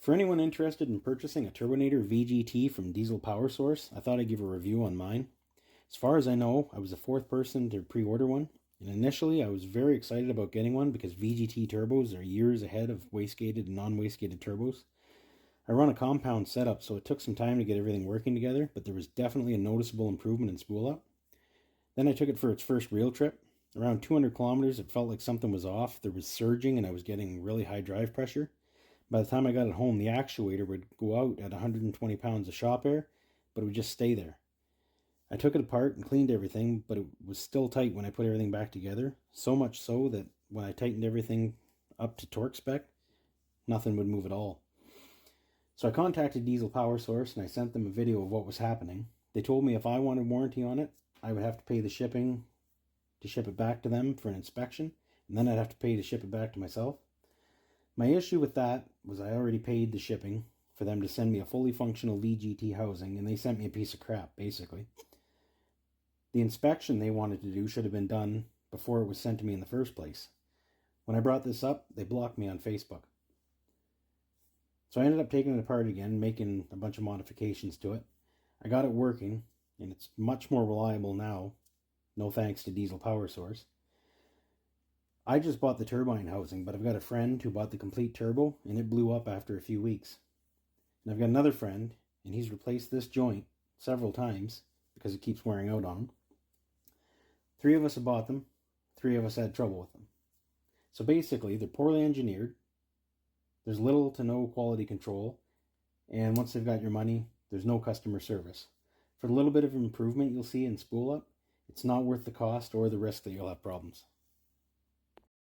For anyone interested in purchasing a Turbonator VGT from Diesel Power Source, I thought I'd give a review on mine. As far as I know, I was the fourth person to pre-order one, and initially I was very excited about getting one because VGT turbos are years ahead of wastegated and non-wastegated turbos. I run a compound setup, so it took some time to get everything working together, but there was definitely a noticeable improvement in spool up. Then I took it for its first real trip. Around 200 kilometers, it felt like something was off. There was surging and I was getting really high drive pressure. By the time I got it home, the actuator would go out at 120 pounds of shop air, but it would just stay there. I took it apart and cleaned everything, but it was still tight when I put everything back together. So much so that when I tightened everything up to torque spec, nothing would move at all. So I contacted Diesel Power Source and I sent them a video of what was happening. They told me if I wanted warranty on it, I would have to pay the shipping to ship it back to them for an inspection, and then I'd have to pay to ship it back to myself. My issue with that was I already paid the shipping for them to send me a fully functional VGT housing, and they sent me a piece of crap, basically. The inspection they wanted to do should have been done before it was sent to me in the first place. When I brought this up, they blocked me on Facebook. So I ended up taking it apart again, making a bunch of modifications to it. I got it working, and it's much more reliable now, no thanks to Diesel Power Source. I just bought the turbine housing, but I've got a friend who bought the complete turbo, and it blew up after a few weeks. And I've got another friend, and he's replaced this joint several times because it keeps wearing out on him. 3 of us have bought them. 3 of us had trouble with them. So basically, they're poorly engineered. There's little to no quality control. And once they've got your money, there's no customer service. For the little bit of improvement you'll see in spool up, it's not worth the cost or the risk that you'll have problems.